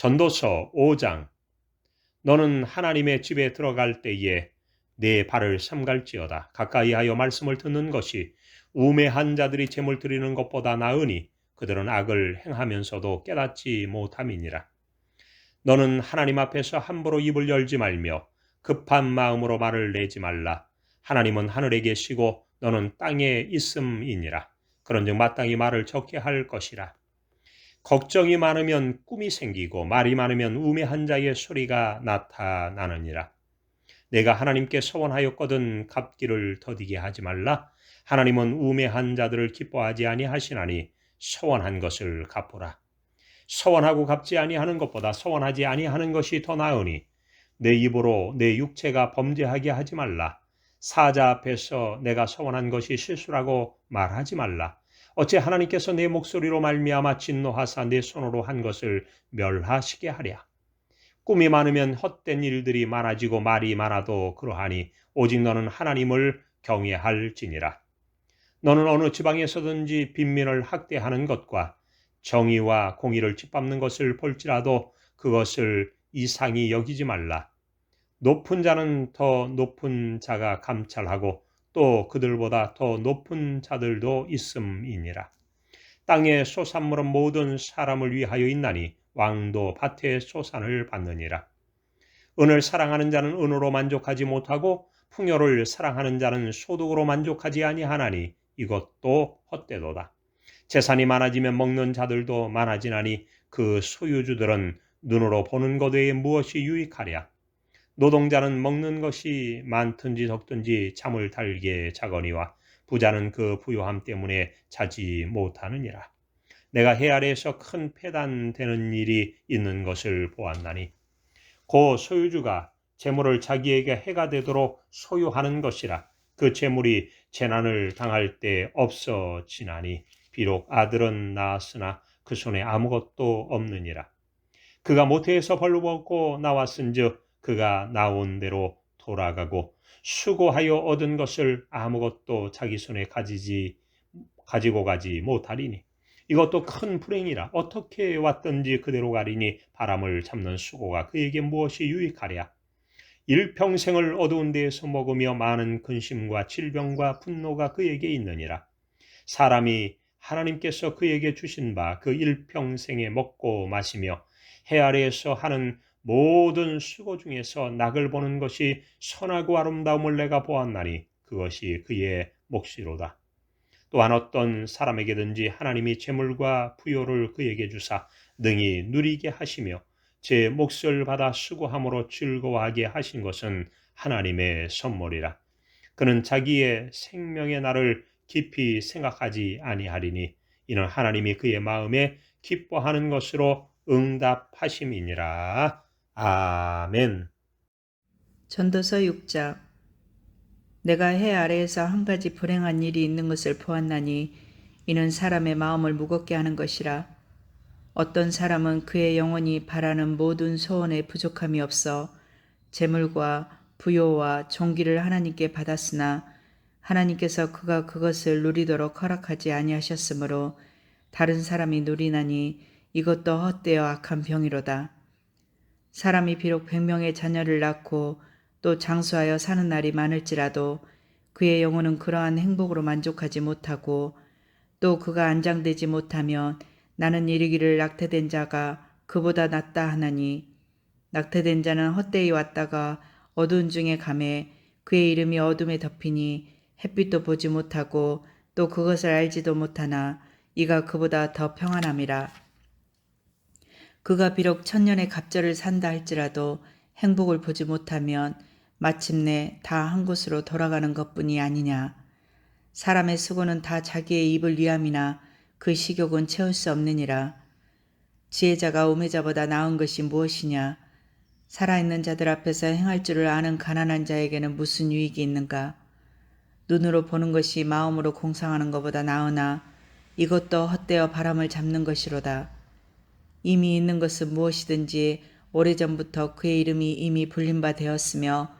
전도서 5장. 너는 하나님의 집에 들어갈 때에 내 발을 삼갈지어다. 가까이하여 말씀을 듣는 것이 우매한 자들이 제물 드리는 것보다 나으니 그들은 악을 행하면서도 깨닫지 못함이니라. 너는 하나님 앞에서 함부로 입을 열지 말며 급한 마음으로 말을 내지 말라. 하나님은 하늘에 계시고 너는 땅에 있음이니라. 그런즉 마땅히 말을 적게 할 것이라. 걱정이 많으면 꿈이 생기고 말이 많으면 우매한 자의 소리가 나타나느니라. 내가 하나님께 서원하였거든 갚기를 더디게 하지 말라. 하나님은 우매한 자들을 기뻐하지 아니하시나니 서원한 것을 갚으라. 서원하고 갚지 아니하는 것보다 서원하지 아니하는 것이 더 나으니 내 입으로 내 육체가 범죄하게 하지 말라. 사자 앞에서 내가 서원한 것이 실수라고 말하지 말라. 어째 하나님께서 내 목소리로 말미암아 진노하사 내 손으로 한 것을 멸하시게 하랴. 꿈이 많으면 헛된 일들이 많아지고 말이 많아도 그러하니 오직 너는 하나님을 경외할지니라. 너는 어느 지방에서든지 빈민을 학대하는 것과 정의와 공의를 짓밟는 것을 볼지라도 그것을 이상히 여기지 말라. 높은 자는 더 높은 자가 감찰하고 또 그들보다 더 높은 자들도 있음이니라. 땅의 소산물은 모든 사람을 위하여 있나니 왕도 밭의 소산을 받느니라. 은을 사랑하는 자는 은으로 만족하지 못하고 풍요를 사랑하는 자는 소득으로 만족하지 아니하나니 이것도 헛되도다. 재산이 많아지면 먹는 자들도 많아지나니 그 소유주들은 눈으로 보는 것 외에 무엇이 유익하랴. 노동자는 먹는 것이 많든지 적든지 잠을 달게 자거니와 부자는 그 부요함 때문에 자지 못하느니라. 내가 해 아래에서 큰 패단되는 일이 있는 것을 보았나니 그 소유주가 재물을 자기에게 해가 되도록 소유하는 것이라. 그 재물이 재난을 당할 때 없어지나니 비록 아들은 낳았으나 그 손에 아무것도 없느니라. 그가 모태에서 벌거벗고 나왔은즉 그가 나온 대로 돌아가고 수고하여 얻은 것을 아무것도 자기 손에 가지고 가지 못하리니 이것도 큰 불행이라. 어떻게 왔든지 그대로 가리니 바람을 잡는 수고가 그에게 무엇이 유익하랴. 일평생을 어두운 데에서 먹으며 많은 근심과 질병과 분노가 그에게 있느니라. 사람이 하나님께서 그에게 주신 바 그 일평생에 먹고 마시며 해 아래에서 하는 모든 수고 중에서 낙을 보는 것이 선하고 아름다움을 내가 보았나니 그것이 그의 몫이로다. 또한 어떤 사람에게든지 하나님이 재물과 부요를 그에게 주사 능히 누리게 하시며 제 몫을 받아 수고함으로 즐거워하게 하신 것은 하나님의 선물이라. 그는 자기의 생명의 날을 깊이 생각하지 아니하리니 이는 하나님이 그의 마음에 기뻐하는 것으로 응답하심이니라. 아멘. 전도서 6장. 내가 해 아래에서 한 가지 불행한 일이 있는 것을 보았나니 이는 사람의 마음을 무겁게 하는 것이라. 어떤 사람은 그의 영혼이 바라는 모든 소원에 부족함이 없어 재물과 부요와 존귀를 하나님께 받았으나 하나님께서 그가 그것을 누리도록 허락하지 아니하셨으므로 다른 사람이 누리나니 이것도 헛되어 악한 병이로다. 사람이 비록 100명의 자녀를 낳고 또 장수하여 사는 날이 많을지라도 그의 영혼은 그러한 행복으로 만족하지 못하고 또 그가 안장되지 못하면 나는 이르기를 낙태된 자가 그보다 낫다 하나니 낙태된 자는 헛되이 왔다가 어두운 중에 가매 그의 이름이 어둠에 덮이니 햇빛도 보지 못하고 또 그것을 알지도 못하나 이가 그보다 더 평안함이라. 그가 비록 천년의 갑절을 산다 할지라도 행복을 보지 못하면 마침내 다 한 곳으로 돌아가는 것뿐이 아니냐. 사람의 수고는 다 자기의 입을 위함이나 그 식욕은 채울 수 없느니라. 지혜자가 우매자보다 나은 것이 무엇이냐. 살아있는 자들 앞에서 행할 줄을 아는 가난한 자에게는 무슨 유익이 있는가. 눈으로 보는 것이 마음으로 공상하는 것보다 나으나 이것도 헛되어 바람을 잡는 것이로다. 이미 있는 것은 무엇이든지 오래전부터 그의 이름이 이미 불린 바 되었으며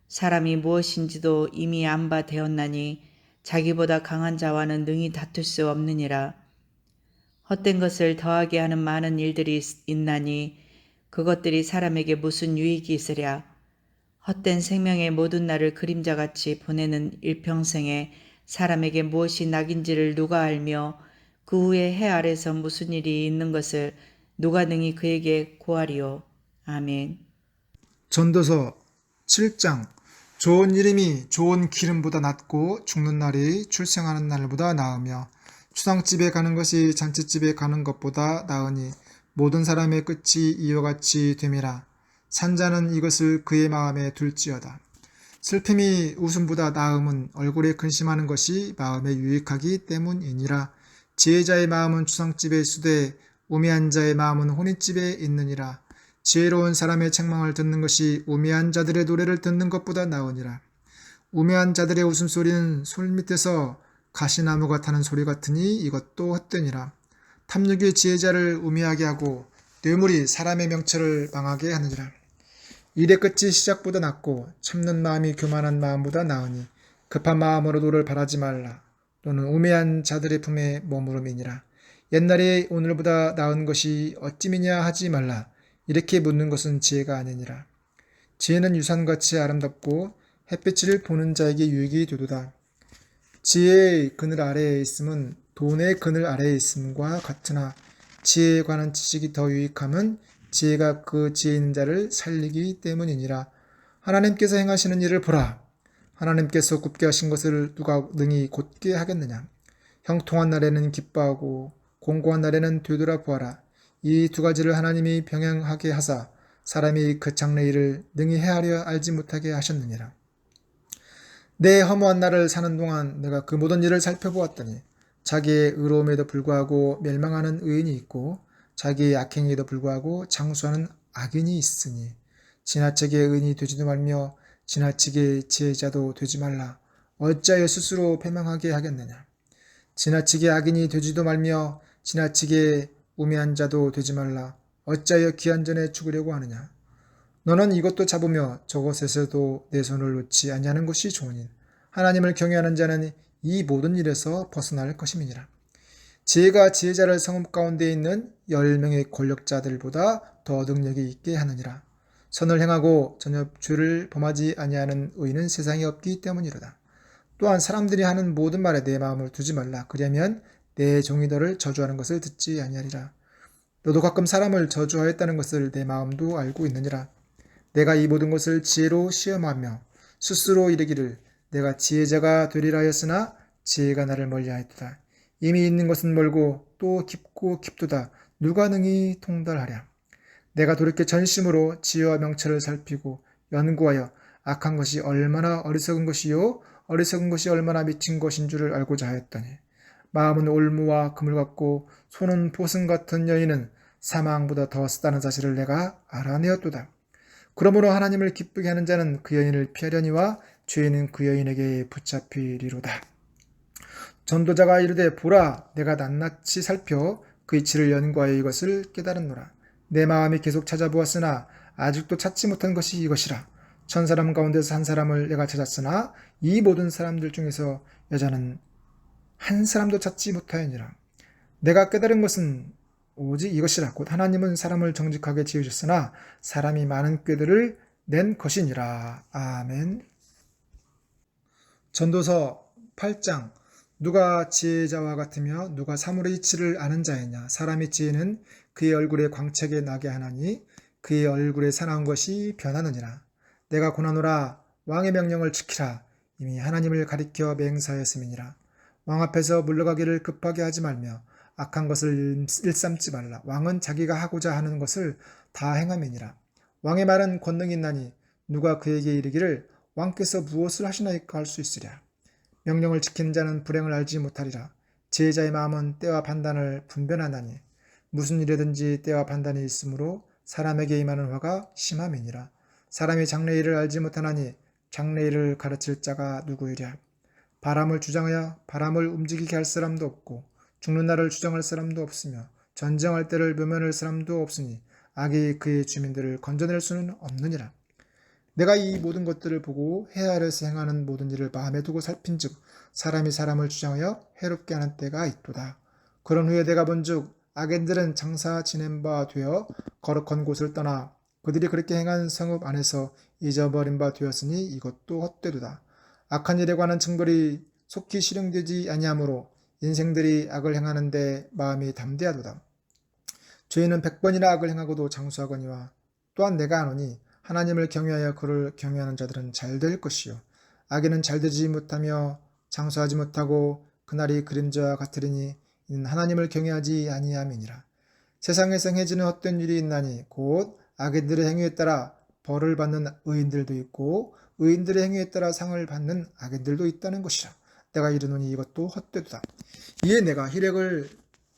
사람이 무엇인지도 이미 안 바 되었나니 자기보다 강한 자와는 능히 다툴 수 없느니라. 헛된 것을 더하게 하는 많은 일들이 있나니 그것들이 사람에게 무슨 유익이 있으랴. 헛된 생명의 모든 날을 그림자같이 보내는 일평생에 사람에게 무엇이 낙인지를 누가 알며 그 후에 해 아래서 무슨 일이 있는 것을 누가 능히 그에게 고하리요. 아멘. 전도서 7장. 좋은 이름이 좋은 기름보다 낫고 죽는 날이 출생하는 날보다 나으며 추상집에 가는 것이 잔치집에 가는 것보다 나으니 모든 사람의 끝이 이와 같이 됨이라. 산자는 이것을 그의 마음에 둘지어다. 슬픔이 웃음보다 나음은 얼굴에 근심하는 것이 마음에 유익하기 때문이니라. 지혜자의 마음은 추상집에 있으되 우매한 자의 마음은 혼인집에 있느니라. 지혜로운 사람의 책망을 듣는 것이 우매한 자들의 노래를 듣는 것보다 나으니라. 우매한 자들의 웃음소리는 솔밑에서 가시나무가 타는 소리 같으니 이것도 헛되니라. 탐욕이 지혜자를 우매하게 하고 뇌물이 사람의 명철을 망하게 하느니라. 일의 끝이 시작보다 낫고 참는 마음이 교만한 마음보다 나으니 급한 마음으로 도를 바라지 말라. 너는 우매한 자들의 품에 머무름이니라. 옛날에 오늘보다 나은 것이 어찌미냐 하지 말라. 이렇게 묻는 것은 지혜가 아니니라. 지혜는 유산같이 아름답고 햇빛을 보는 자에게 유익이 되도다. 지혜의 그늘 아래에 있음은 돈의 그늘 아래에 있음과 같으나 지혜에 관한 지식이 더 유익함은 지혜가 그 지혜 있는 자를 살리기 때문이니라. 하나님께서 행하시는 일을 보라. 하나님께서 굽게 하신 것을 누가 능히 곧게 하겠느냐. 형통한 날에는 기뻐하고 공고한 날에는 되돌아보아라. 이 두 가지를 하나님이 병행하게 하사 사람이 그 장래일을 능히 헤아려 알지 못하게 하셨느니라. 내 허무한 날을 사는 동안 내가 그 모든 일을 살펴보았더니 자기의 의로움에도 불구하고 멸망하는 의인이 있고 자기의 악행에도 불구하고 장수하는 악인이 있으니 지나치게 의인이 되지도 말며 지나치게 지혜자도 되지 말라. 어찌하여 스스로 패망하게 하겠느냐. 지나치게 악인이 되지도 말며 지나치게 우매한 자도 되지 말라. 어찌하여 귀한 전에 죽으려고 하느냐. 너는 이것도 잡으며 저것에서도 내 손을 놓지 아니하는 것이 좋으니 하나님을 경외하는 자는 이 모든 일에서 벗어날 것임이니라. 지혜가 지혜자를 성읍 가운데 있는 10명의 권력자들보다 더 능력이 있게 하느니라. 선을 행하고 전혀 죄를 범하지 아니하는 의인은 세상에 없기 때문이로다. 또한 사람들이 하는 모든 말에 내 마음을 두지 말라. 그러면 내 종이 너를 저주하는 것을 듣지 아니하리라. 너도 가끔 사람을 저주하였다는 것을 내 마음도 알고 있느니라. 내가 이 모든 것을 지혜로 시험하며 스스로 이르기를 내가 지혜자가 되리라 하였으나 지혜가 나를 멀리하였도다. 이미 있는 것은 멀고 또 깊고 깊도다. 누가 능히 통달하랴. 내가 돌이켜 전심으로 지혜와 명철을 살피고 연구하여 악한 것이 얼마나 어리석은 것이요 어리석은 것이 얼마나 미친 것인 줄을 알고자 하였더니 마음은 올무와 금을 같고 손은 보승 같은 여인은 사망보다 더 쓰다는 사실을 내가 알아내었도다. 그러므로 하나님을 기쁘게 하는 자는 그 여인을 피하려니와 죄인은 그 여인에게 붙잡히리로다. 전도자가 이르되 보라 내가 낱낱이 살펴 그 이치를 연구하여 이것을 깨달았노라. 내 마음이 계속 찾아보았으나 아직도 찾지 못한 것이 이것이라. 1000사람 가운데서 한 사람을 내가 찾았으나 이 모든 사람들 중에서 여자는 한 사람도 찾지 못하였니라. 내가 깨달은 것은 오직 이것이라. 곧 하나님은 사람을 정직하게 지으셨으나 사람이 많은 꾀들을 낸 것이니라. 아멘. 전도서 8장. 누가 지혜자와 같으며 누가 사물의 이치를 아는 자이냐. 사람의 지혜는 그의 얼굴에 광채게 나게 하나니 그의 얼굴에 사나운 것이 변하느니라. 내가 고나노라. 왕의 명령을 지키라. 이미 하나님을 가리켜 맹세하였음이니라. 왕 앞에서 물러가기를 급하게 하지 말며 악한 것을 일삼지 말라. 왕은 자기가 하고자 하는 것을 다 행함이니라. 왕의 말은 권능이 있나니 누가 그에게 이르기를 왕께서 무엇을 하시나이까 할 수 있으랴. 명령을 지키는 자는 불행을 알지 못하리라. 지혜자의 마음은 때와 판단을 분별하나니 무슨 일이든지 때와 판단이 있으므로 사람에게 임하는 화가 심함이니라. 사람이 장래일을 알지 못하나니 장래일을 가르칠 자가 누구이랴. 바람을 주장하여 바람을 움직이게 할 사람도 없고 죽는 날을 주장할 사람도 없으며 전쟁할 때를 묘면할 사람도 없으니 악이 그의 주민들을 건져낼 수는 없느니라. 내가 이 모든 것들을 보고 해 아래에서 행하는 모든 일을 마음에 두고 살핀즉 사람이 사람을 주장하여 해롭게 하는 때가 있도다. 그런 후에 내가 본즉 악인들은 장사 지낸 바 되어 거룩한 곳을 떠나 그들이 그렇게 행한 성읍 안에서 잊어버린 바 되었으니 이것도 헛되도다. 악한 일에 관한 징벌이 속히 실행되지 아니하므로 인생들이 악을 행하는데 마음이 담대하도다. 죄인은 100번이나 악을 행하고도 장수하거니와 또한 내가 하노니 하나님을 경외하여 그를 경외하는 자들은 잘 될 것이요 악인은 잘 되지 못하며 장수하지 못하고 그날이 그림자와 같으리니 이는 하나님을 경외하지 아니함이니라. 세상에서 행해지는 헛된 일이 있나니 곧 악인들의 행위에 따라 벌을 받는 의인들도 있고 의인들의 행위에 따라 상을 받는 악인들도 있다는 것이라. 내가 이르노니 이것도 헛되도다. 이에 내가 희력을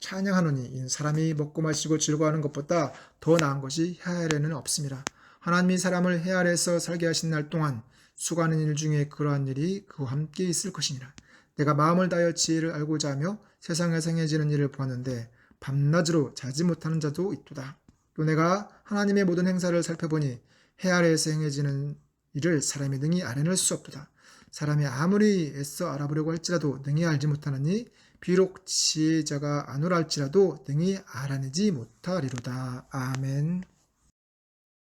찬양하노니 이 사람이 먹고 마시고 즐거워하는 것보다 더 나은 것이 해 아래는 없음이라. 하나님이 사람을 해 아래에서 살게 하신 날 동안 수고하는 일 중에 그러한 일이 그와 함께 있을 것이니라. 내가 마음을 다하여 지혜를 알고자 하며 세상에서 행해지는 일을 보았는데 밤낮으로 자지 못하는 자도 있도다. 또 내가 하나님의 모든 행사를 살펴보니 해 아래에서 행해지는 일을 사람이 능히 알아낼 수 없도다. 사람이 아무리 애써 알아보려고 할지라도 능히 알지 못하느니 비록 지혜자가 아노라 할지라도 능히 알아내지 못하리로다. 아멘.